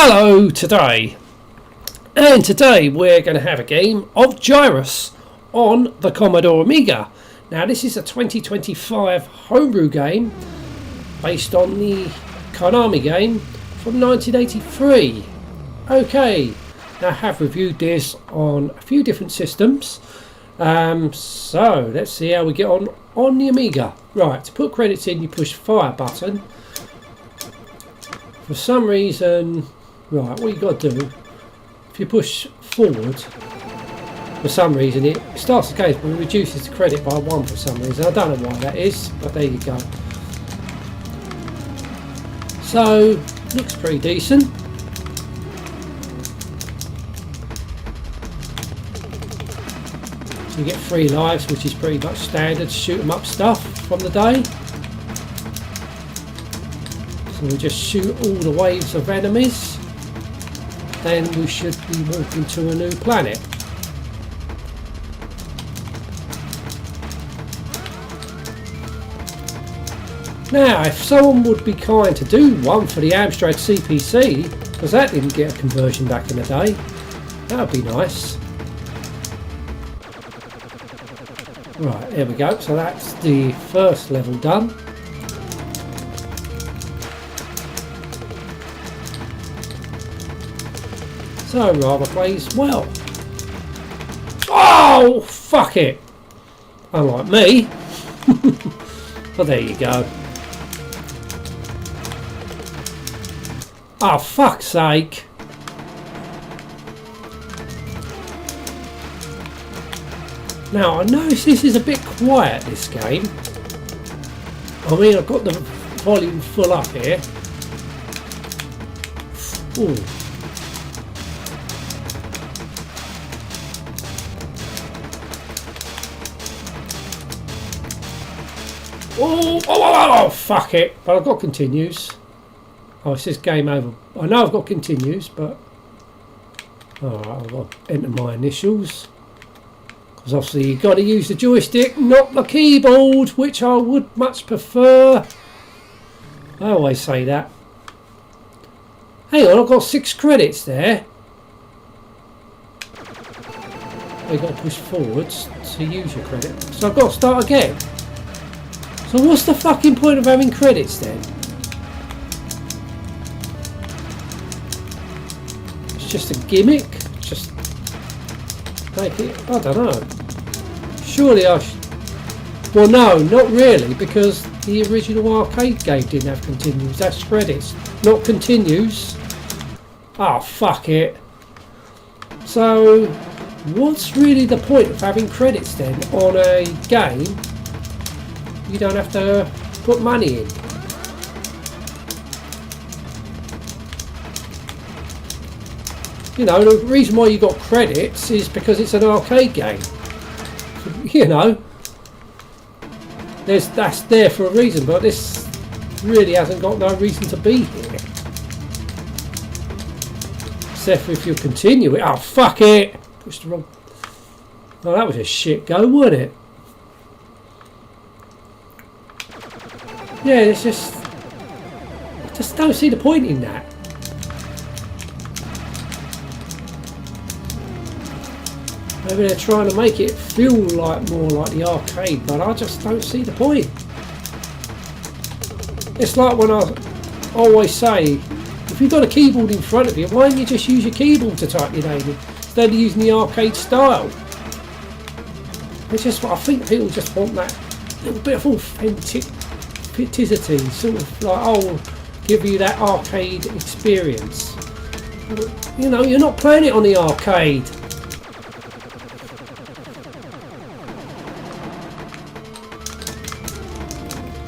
Hello today, and today we're going to have a game of Gyruss on the Commodore Amiga. Now this is a 2025 homebrew game based on the Konami game from 1983. Okay, now I have reviewed this on a few different systems, so let's see how we get on the Amiga. Right, to put credits in you push fire button. For some reason, right, what you got to do, if you push forward, for some reason it starts the game but it reduces the credit by 1 for some reason. I don't know why that is, but there you go. So, looks pretty decent. So you get 3 lives, which is pretty much standard shoot 'em up stuff from the day. So we just shoot all the waves of enemies, then we should be walking to a new planet. Now if someone would be kind to do one for the Amstrad CPC, because that didn't get a conversion back in the day, that would be nice. Right, there we go, so that's the first level done. So rather plays well. Oh, fuck it! Unlike me. But there you go. Oh, fuck's sake. Now I notice this is a bit quiet, this game. I mean, I've got the volume full up here. Ooh. Oh, fuck it. But I've got continues. Oh, it says game over. I know I've got continues, but... Alright, I've got to enter my initials. Because obviously you've got to use the joystick, not the keyboard, which I would much prefer. I always say that. Hang on, I've got 6 credits there. You've got to push forwards to use your credit. So I've got to start again. So what's the fucking point of having credits then? It's just a gimmick? Just make it, I don't know. Surely I should... Well no, not really, because the original arcade game didn't have continues. That's credits, not continues. Oh, fuck it. So what's really the point of having credits then on a game you don't have to put money in? You know, the reason why you got credits is because it's an arcade game. You know, that's there for a reason, but this really hasn't got no reason to be here. Except for if you continue it. Oh, fuck it! Pushed the wrong... Oh, that was a shit go, wasn't it? Yeah, it's just... I just don't see the point in that. Maybe they're trying to make it feel like more like the arcade, but I just don't see the point. It's like when I always say, if you've got a keyboard in front of you, why don't you just use your keyboard to type your name in instead of using the arcade style? It's just what I think people just want, that little bit of authenticity, sort of like, oh, give you that arcade experience. You know, you're not playing it on the arcade.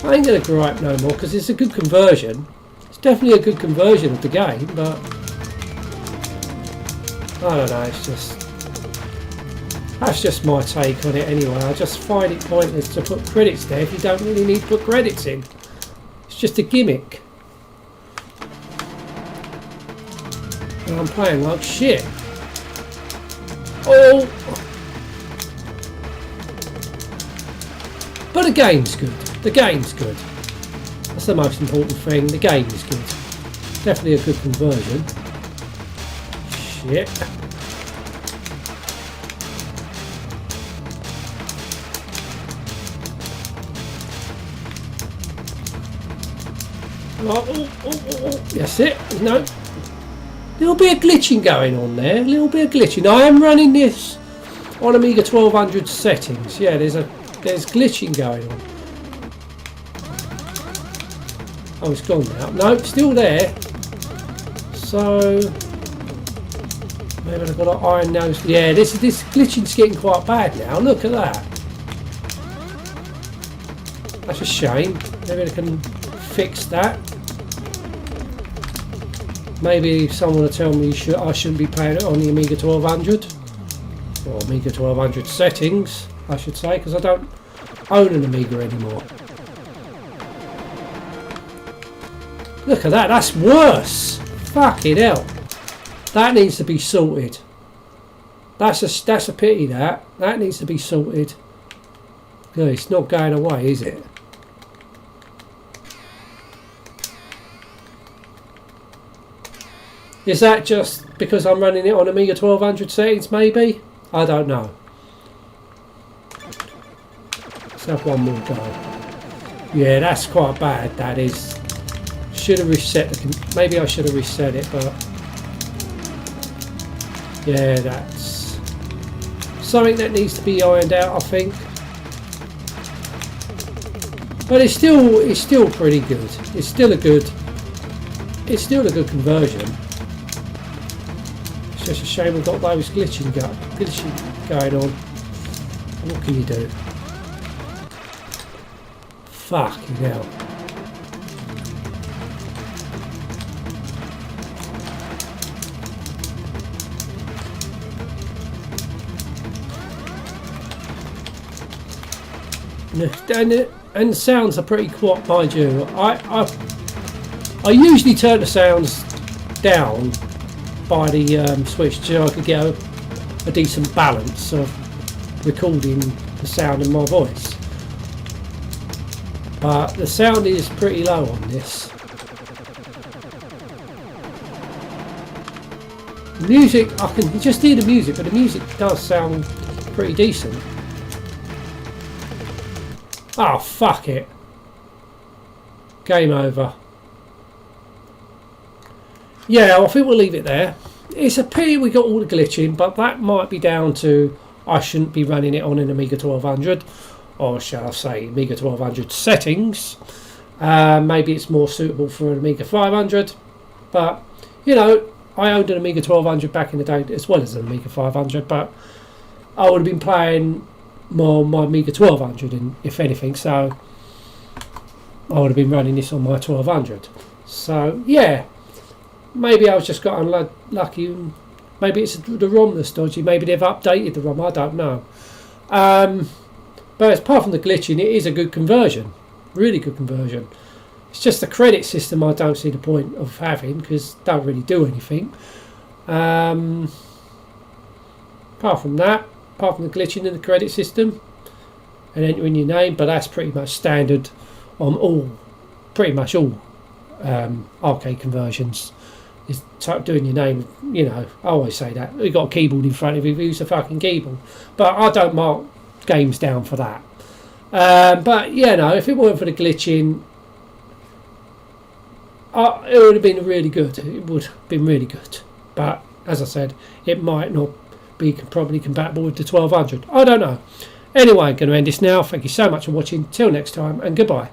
I ain't going to gripe no more because it's a good conversion. It's definitely a good conversion of the game, but I don't know, it's just... That's just my take on it anyway. I just find it pointless to put credits there if you don't really need to put credits in. It's just a gimmick. And I'm playing like shit. Oh! But the game's good. The game's good. That's the most important thing. The game is good. Definitely a good conversion. Shit. That's it. No. Little bit of glitching going on there. A little bit of glitching. I am running this on Amiga 1200 settings. Yeah, there's glitching going on. Oh, it's gone now. No, it's still there. So maybe I've got to iron those. Yeah, this glitching's getting quite bad now. Look at that. That's a shame. Maybe I can fix that. Maybe someone will tell me I shouldn't be playing it on the Amiga 1200 or Amiga 1200 settings, I should say, because I don't own an Amiga anymore. Look at that, that's worse. Fucking hell. That needs to be sorted. That's a pity, that needs to be sorted. No, it's not going away, is it? Is that just because I'm running it on Amiga 1200 settings, maybe? I don't know. Let's have one more go. Yeah, that's quite bad, that is. Should have reset the... Maybe I should have reset it, but... Yeah, that's... something that needs to be ironed out, I think. But it's still pretty good. It's still a good conversion. It's just a shame we've got those glitching going on. What can you do? Fucking hell. And the sounds are pretty quiet, mind you. I usually turn the sounds down by the switch so I could get a decent balance of recording the sound in my voice. But the sound is pretty low on this. The music, I can just hear the music, but the music does sound pretty decent. Oh, fuck it. Game over. Yeah, I think we'll leave it there. It's a pity we got all the glitching, but that might be down to I shouldn't be running it on an Amiga 1200, or shall I say Amiga 1200 settings. Maybe it's more suitable for an Amiga 500, but you know, I owned an Amiga 1200 back in the day as well as an Amiga 500, but I would have been playing more my Amiga 1200, if anything, so I would have been running this on my 1200. So yeah, maybe I was just got unlucky. Maybe it's the ROM that's dodgy. Maybe they've updated the ROM. I don't know. But apart from the glitching, it is a good conversion. Really good conversion. It's just the credit system I don't see the point of having, because it don't really do anything. Apart from that, apart from the glitching in the credit system and entering your name, but that's pretty much standard on pretty much all arcade conversions. Is doing your name, you know. I always say that you've got a keyboard in front of you, use a fucking keyboard, but I don't mark games down for that. But you know, if it weren't for the glitching, it would have been really good. It would have been really good, but as I said, it might not be probably compatible with the 1200. I don't know. Anyway, I'm going to end this now. Thank you so much for watching. Till next time, and goodbye.